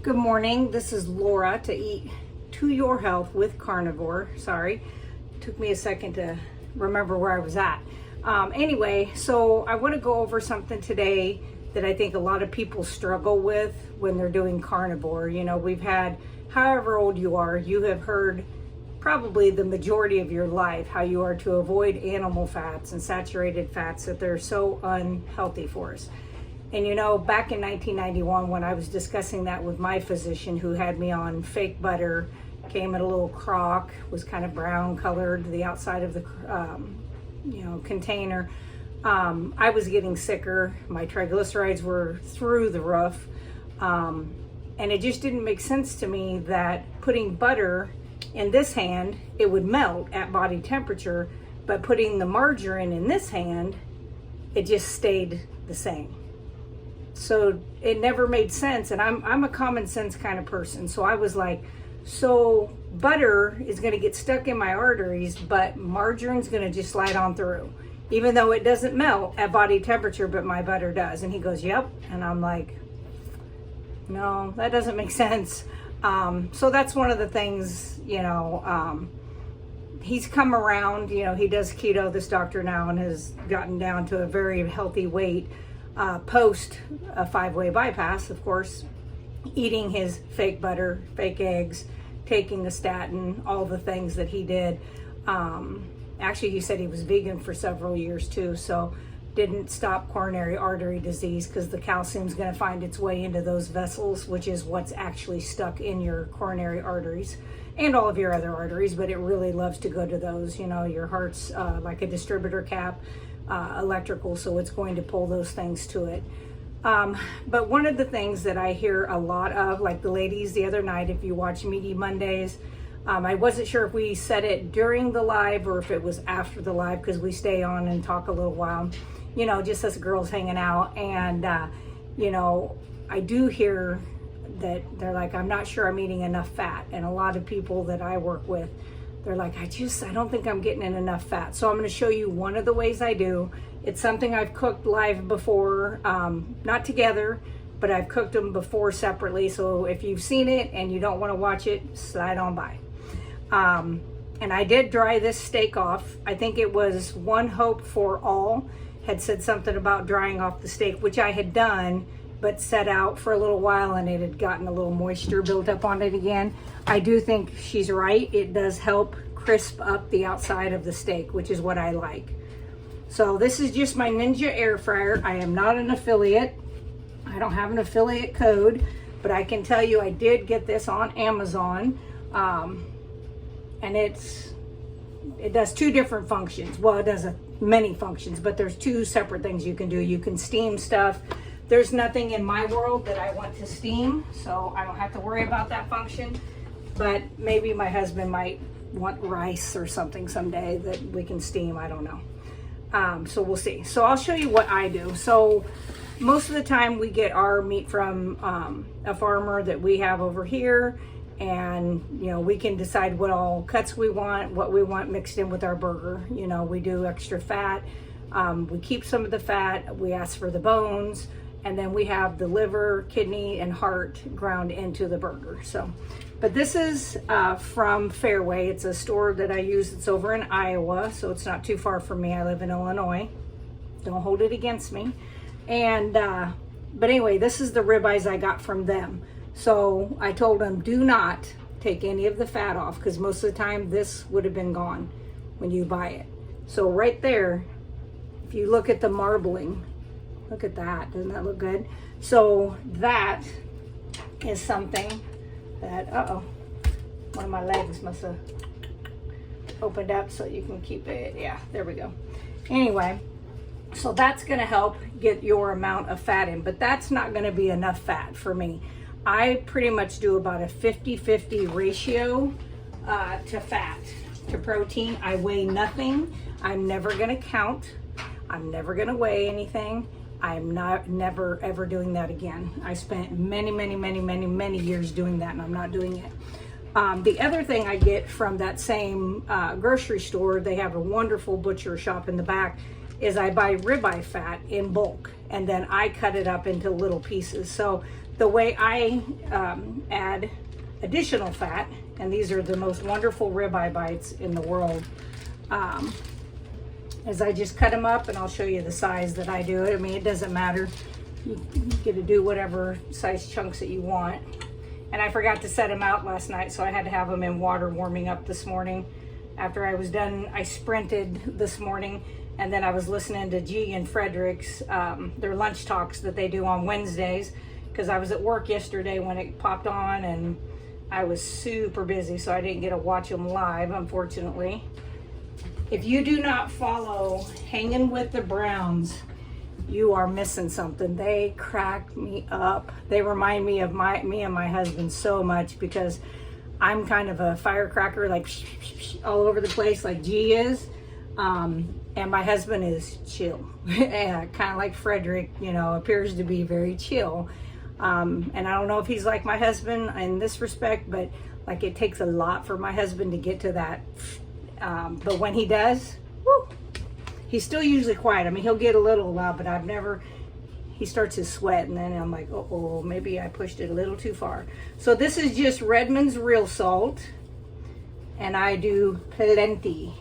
Good morning. This is Laura to Eat to Your Health with Carnivore. Sorry, took me a second to remember where I was at. Anyway, so I want to go over something today that I think a lot of people struggle with when they're doing carnivore. You know, we've had, however old you are, you have heard probably the majority of your life how you are to avoid animal fats and saturated fats, that they're so unhealthy for us. And you know, back in 1991, when I was discussing that with my physician who had me on fake butter, came in a little crock, was kind of brown colored, the outside of the container, I was getting sicker. My triglycerides were through the roof. And it just didn't make sense to me that putting butter in this hand, it would melt at body temperature, but putting the margarine in this hand, it just stayed the same. So it never made sense, and I'm a common sense kind of person. So I was like, so butter is going to get stuck in my arteries, but margarine's going to just slide on through, even though it doesn't melt at body temperature, but my butter does. And he goes, yep. And I'm like, no, that doesn't make sense. So that's one of the things, he's come around, he does keto, this doctor now, and has gotten down to a very healthy weight. Post a 5-way bypass, of course, eating his fake butter, fake eggs, taking the statin, all the things that he did. Actually, he said he was vegan for several years too, so didn't stop coronary artery disease because the calcium's going to find its way into those vessels, which is what's actually stuck in your coronary arteries and all of your other arteries, but it really loves to go to those. Your heart's like a distributor cap. Electrical, so it's going to pull those things to it. But one of the things that I hear a lot of, like the ladies the other night, if you watch Meaty Mondays, I wasn't sure if we said it during the live or if it was after the live, because we stay on and talk a little while, just us girls hanging out. And, I do hear that they're like, I'm not sure I'm eating enough fat. And a lot of people that I work with, they're like, I don't think I'm getting in enough fat. So I'm going to show you one of the ways I do. It's something I've cooked live before, not together, but I've cooked them before separately. So if you've seen it and you don't want to watch it, slide on by. And I did dry this steak off. I think it was One Hope for All had said something about drying off the steak, which I had done, but set out for a little while and it had gotten a little moisture built up on it again. I do think she's right. It does help crisp up the outside of the steak, which is what I like. So this is just my Ninja air fryer. I am not an affiliate. I don't have an affiliate code, but I can tell you I did get this on Amazon. And it does two different functions. Well, it does many functions, but there's two separate things you can do. You can steam stuff. There's nothing in my world that I want to steam, so I don't have to worry about that function. But maybe my husband might want rice or something someday that we can steam. I don't know. So we'll see. So I'll show you what I do. So most of the time we get our meat from a farmer that we have over here. And, we can decide what all cuts we want, what we want mixed in with our burger. We do extra fat. We keep some of the fat. We ask for the bones. And then we have the liver, kidney, and heart ground into the burger. So, but this is from Fairway. It's a store that I use. It's over in Iowa, so it's not too far from me. I live in Illinois. Don't hold it against me. And, but anyway, this is the ribeyes I got from them. So I told them, do not take any of the fat off, because most of the time this would have been gone when you buy it. So right there, if you look at the marbling, look at that. Doesn't that look good? So that is something that, one of my legs must have opened up so you can keep it. Yeah, there we go. Anyway, so that's going to help get your amount of fat in, but that's not going to be enough fat for me. I pretty much do about a 50-50 ratio to fat to protein. I weigh nothing. I'm never going to count. I'm never going to weigh anything. I'm never ever doing that again. I spent many years doing that, and I'm not doing it. The other thing I get from that same grocery store, they have a wonderful butcher shop in the back, is I buy ribeye fat in bulk, and then I cut it up into little pieces. So the way I add additional fat, and these are the most wonderful ribeye bites in the world, is I just cut them up, and I'll show you the size that I do it. I mean, it doesn't matter. You get to do whatever size chunks that you want. And I forgot to set them out last night, so I had to have them in water warming up this morning. After I was done, I sprinted this morning, and then I was listening to G and Frederick's, their lunch talks that they do on Wednesdays, because I was at work yesterday when it popped on, and I was super busy, so I didn't get to watch them live, unfortunately. If you do not follow Hanging with the Browns, you are missing something. They crack me up. They remind me of me and my husband so much, because I'm kind of a firecracker, like all over the place, like G is. And my husband is chill, kind of like Frederick, you know, appears to be very chill. And I don't know if he's like my husband in this respect, but like it takes a lot for my husband to get to that. But when he does, woo, he's still usually quiet. I mean, he'll get a little loud, but he starts to sweat, and then I'm like, oh, maybe I pushed it a little too far. So this is just Redmonds real salt, and I do plenty.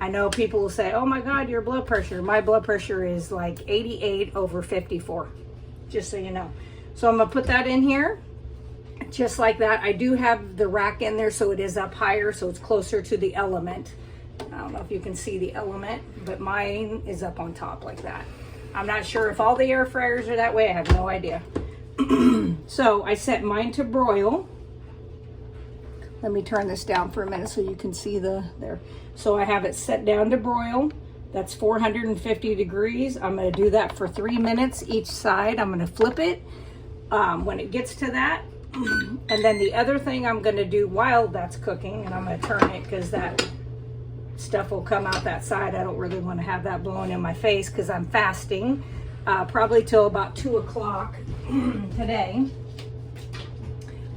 I know people will say, oh my God, your blood pressure. My blood pressure is like 88/54, just so you know. So I'm gonna put that in here, just like that. I do have the rack in there, so it is up higher, so it's closer to the element. I don't know if you can see the element, but mine is up on top like that. I'm not sure if all the air fryers are that way. I have no idea. So I set mine to broil. Let me turn this down for a minute so you can see there. So I have it set down to broil. That's 450 degrees. I'm going to do that for 3 minutes each side. I'm going to flip it when it gets to that. And then the other thing I'm going to do while that's cooking, and I'm going to turn it because that stuff will come out that side. I don't really want to have that blowing in my face because I'm fasting probably till about 2 o'clock today.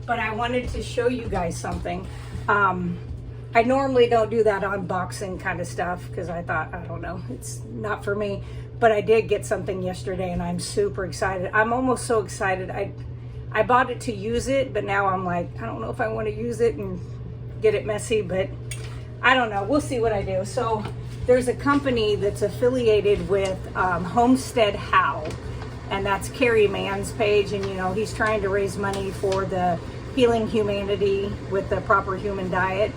But I wanted to show you guys something. I normally don't do that unboxing kind of stuff because I thought, I don't know, it's not for me. But I did get something yesterday, and I'm super excited. I'm almost so excited. I bought it to use it, but now I'm like, I don't know if I want to use it and get it messy, but I don't know. We'll see what I do. So there's a company that's affiliated with Homestead How, and that's Carrie Mann's page, and you know, he's trying to raise money for the Healing Humanity with the Proper Human Diet.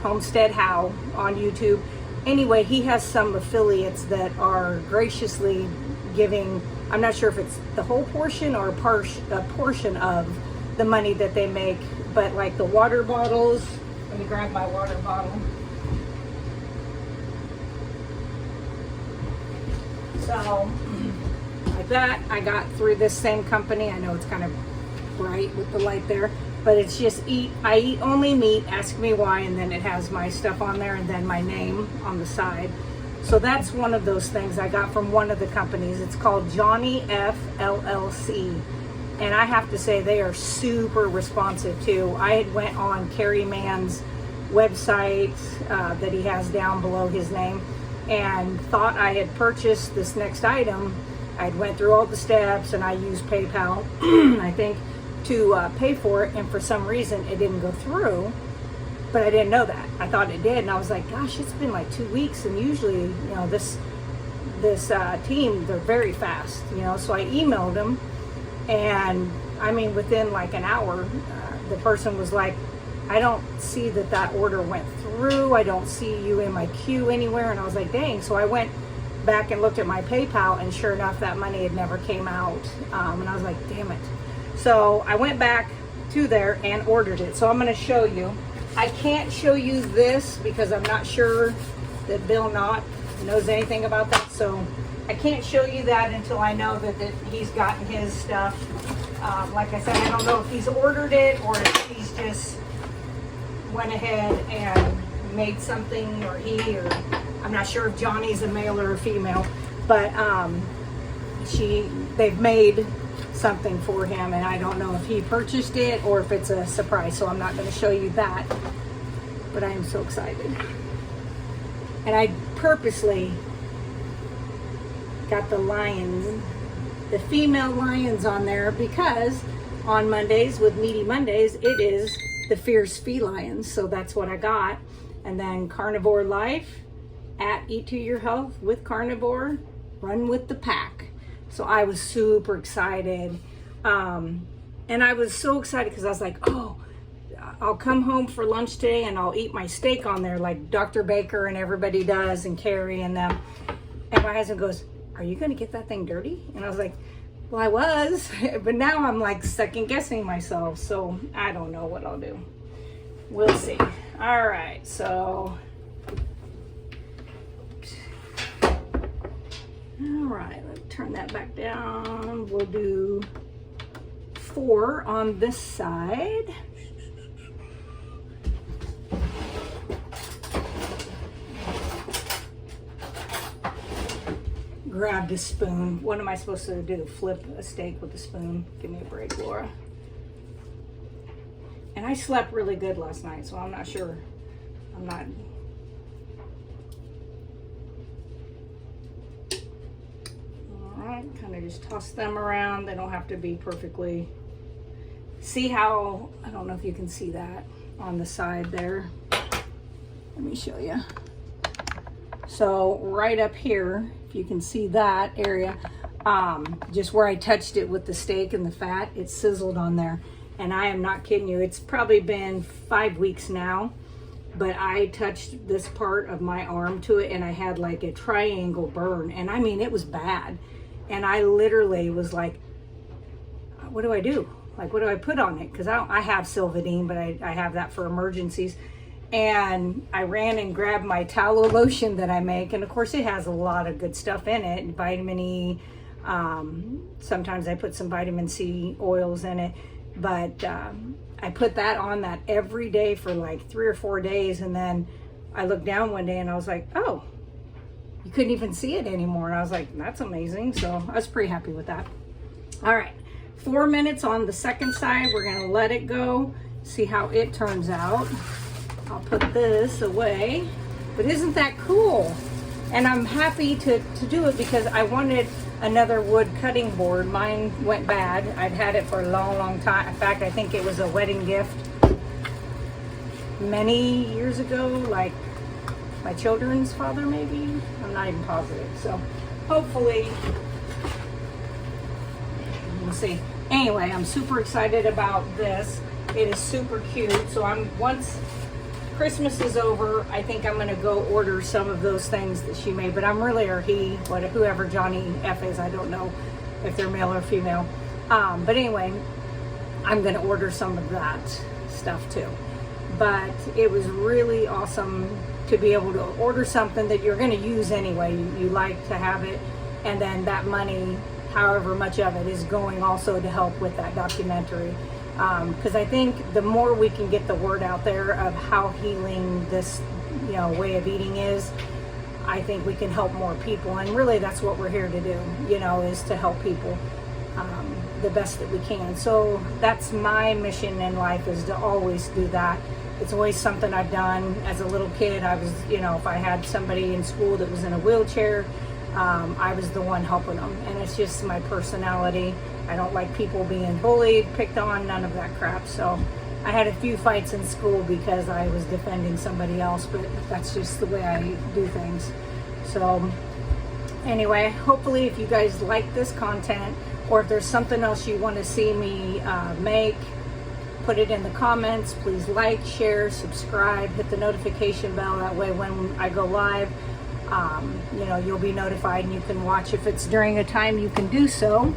Homestead How on YouTube. Anyway, he has some affiliates that are graciously giving, I'm not sure if it's the whole portion or a portion of the money that they make, but like the water bottles. Let me grab my water bottle. So, like that, I got through this same company. I know it's kind of bright with the light there, but it's just I eat only meat, ask me why, and then it has my stuff on there and then my name on the side. So that's one of those things I got from one of the companies. It's called Johnny F LLC. And I have to say they are super responsive too. I had went on Carrie Mann's website that he has down below his name and thought I had purchased this next item. I went through all the steps and I used PayPal, I think, to pay for it, and for some reason it didn't go through, but I didn't know that. I thought it did, and I was like, gosh, it's been like 2 weeks, and usually, you know, this team, they're very fast, you know. So I emailed them, and I mean, within like an hour, the person was like, I don't see that order went through. I don't see you in my queue anywhere. And I was like, dang. So I went back and looked at my PayPal, and sure enough, that money had never came out. And I was like, damn it. So I went back to there and ordered it. So I'm going to show you. I can't show you this because I'm not sure that Bill Knott knows anything about that. So I can't show you that until I know that he's gotten his stuff. Like I said, I don't know if he's ordered it or if he's just went ahead and made something, or I'm not sure if Johnny's a male or a female, but they've made something for him, and I don't know if he purchased it or if it's a surprise, so I'm not going to show you that, but I am so excited. And I purposely got the lions, the female lions on there, because on Mondays with Meaty Mondays, it is the fierce felines. So that's what I got. And then Carnivore Life at Eat to Your Health with Carnivore, Run with the Pack. So I was super excited. And I was so excited because I was like, oh, I'll come home for lunch today and I'll eat my steak on there like Dr. Baker and everybody does, and Carrie and them. And my husband goes, are you going to get that thing dirty? And I was like, well, I was, but now I'm like second guessing myself. So I don't know what I'll do. We'll see. All right. So, all right, let's turn that back down. We'll do 4 on this side. Grabbed a spoon. What am I supposed to do? Flip a steak with a spoon? Give me a break, Laura. And I slept really good last night, so I'm not sure. I'm not. All right, kind of just toss them around. They don't have to be perfectly. See how, I don't know if you can see that on the side there. Let me show you. So right up here, if you can see that area, just where I touched it with the steak and the fat, it sizzled on there. And I am not kidding you, it's probably been 5 weeks now, but I touched this part of my arm to it and I had like a triangle burn. And I mean, it was bad. And I literally was like, what do I do? Like, what do I put on it? Because I have Silvadene, but I have that for emergencies. And I ran and grabbed my tallow lotion that I make. And of course it has a lot of good stuff in it. Vitamin E. Sometimes I put some vitamin C oils in it. But I put that on that every day for like 3 or 4 days. And then I looked down one day and I was like, oh, you couldn't even see it anymore. And I was like, that's amazing. So I was pretty happy with that. All right. 4 minutes on the second side. We're going to let it go. See how it turns out. I'll put this away, but isn't that cool? And I'm happy to do it because I wanted another wood cutting board. Mine went bad. I'd had it for a long time. In fact, I think it was a wedding gift many years ago, like my children's father maybe. I'm not even positive. So hopefully, we'll see. Anyway, I'm super excited about this. It is super cute. So once Christmas is over, I think I'm going to go order some of those things that she made. But I'm really, or he, whoever Johnny F is, I don't know if they're male or female. But anyway, I'm going to order some of that stuff too. But it was really awesome to be able to order something that you're going to use anyway. You like to have it. And then that money, however much of it, is going also to help with that documentary. Because I think the more we can get the word out there of how healing this, way of eating is, I think we can help more people. And really that's what we're here to do, is to help people the best that we can. So that's my mission in life, is to always do that. It's always something I've done. As a little kid, I was, if I had somebody in school that was in a wheelchair, I was the one helping them. And it's just my personality. I don't like people being bullied, picked on, none of that crap. So I had a few fights in school because I was defending somebody else, but that's just the way I do things. So anyway, hopefully if you guys like this content, or if there's something else you want to see me make, put it in the comments. Please like, share, subscribe, hit the notification bell. That way when I go live, you'll be notified and you can watch. If it's during a time, you can do so.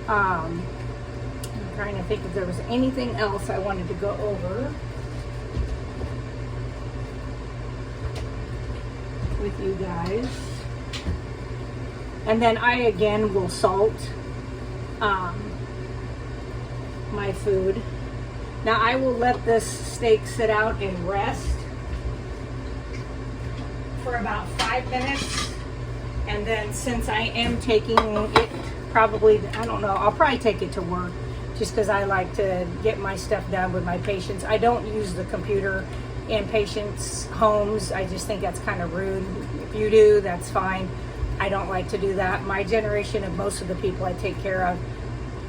I'm trying to think if there was anything else I wanted to go over with you guys. And then I again will salt my food. Now I will let this steak sit out and rest for about 5 minutes. And then since I am taking it, probably, I don't know, I'll probably take it to work just because I like to get my stuff done with my patients. I don't use the computer in patients' homes. I just think that's kind of rude. If you do, that's fine. I don't like to do that. My generation of most of the people I take care of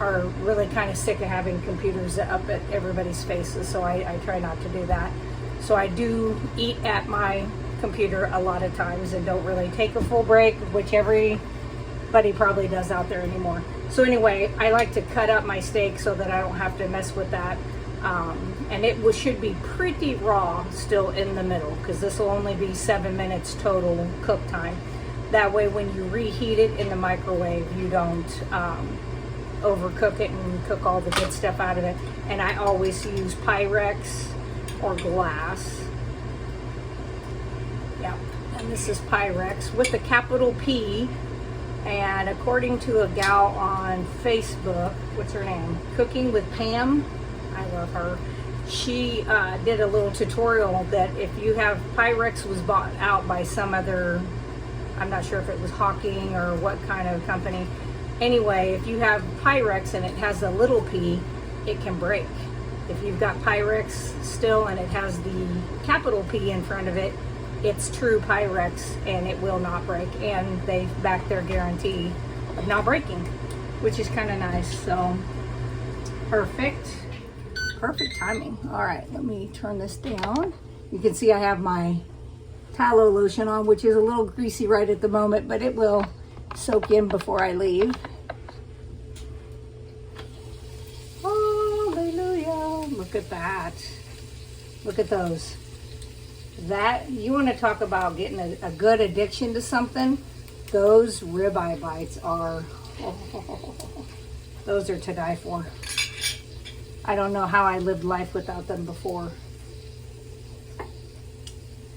are really kind of sick of having computers up at everybody's faces, so I try not to do that. So I do eat at my computer a lot of times and don't really take a full break, which everybody probably does out there anymore. So anyway, I like to cut up my steak so that I don't have to mess with that. And it should be pretty raw still in the middle, because this will only be 7 minutes total cook time. That way when you reheat it in the microwave, you don't overcook it and cook all the good stuff out of it. And I always use Pyrex or glass. Yeah, and this is Pyrex with a capital P. And according to a gal on Facebook, what's her name? Cooking with Pam. I love her. She did a little tutorial that if you have Pyrex was bought out by some other, I'm not sure if it was Hawking or what kind of company. Anyway, if you have Pyrex and it has a little p, it can break. If you've got Pyrex still and it has the capital P in front of it, it's true Pyrex and it will not break. And they back their guarantee of not breaking, which is kind of nice. So perfect timing. All right, let me turn this down. You can see I have my tallow lotion on, which is a little greasy right at the moment, but it will soak in before I leave. Hallelujah. Look at that. Look at those. That, you want to talk about getting a good addiction to something? Those ribeye bites are, those are to die for. I don't know how I lived life without them before.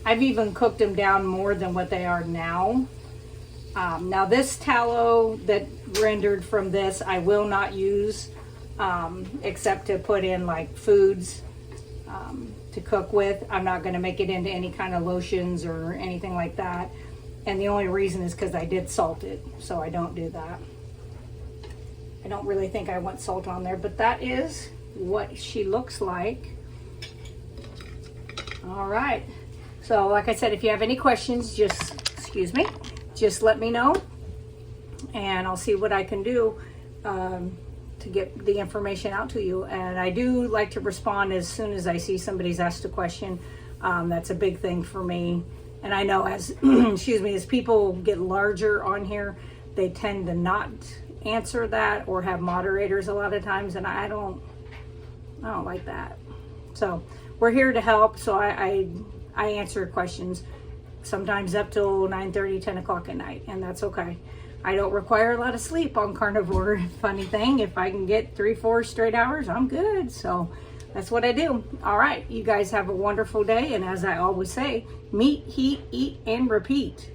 I've even cooked them down more than what they are now. Now this tallow that rendered from this, I will not use except to put in like foods to cook with. I'm not going to make it into any kind of lotions or anything like that. And the only reason is because I did salt it, so I don't do that. I don't really think I want salt on there, but that is what she looks like. All right. So like I said, if you have any questions, just let me know and I'll see what I can do to get the information out to you. And I do like to respond as soon as I see somebody's asked a question. That's a big thing for me. And I know as, as people get larger on here, they tend to not answer that or have moderators a lot of times. And I don't like that. So we're here to help. So I answer questions sometimes up till 9:30, 10 o'clock at night, and that's okay. I don't require a lot of sleep on carnivore. Funny thing, if I can get 3-4 straight hours, I'm good. So that's what I do. All right, you guys have a wonderful day. And as I always say, meet, heat, eat, and repeat.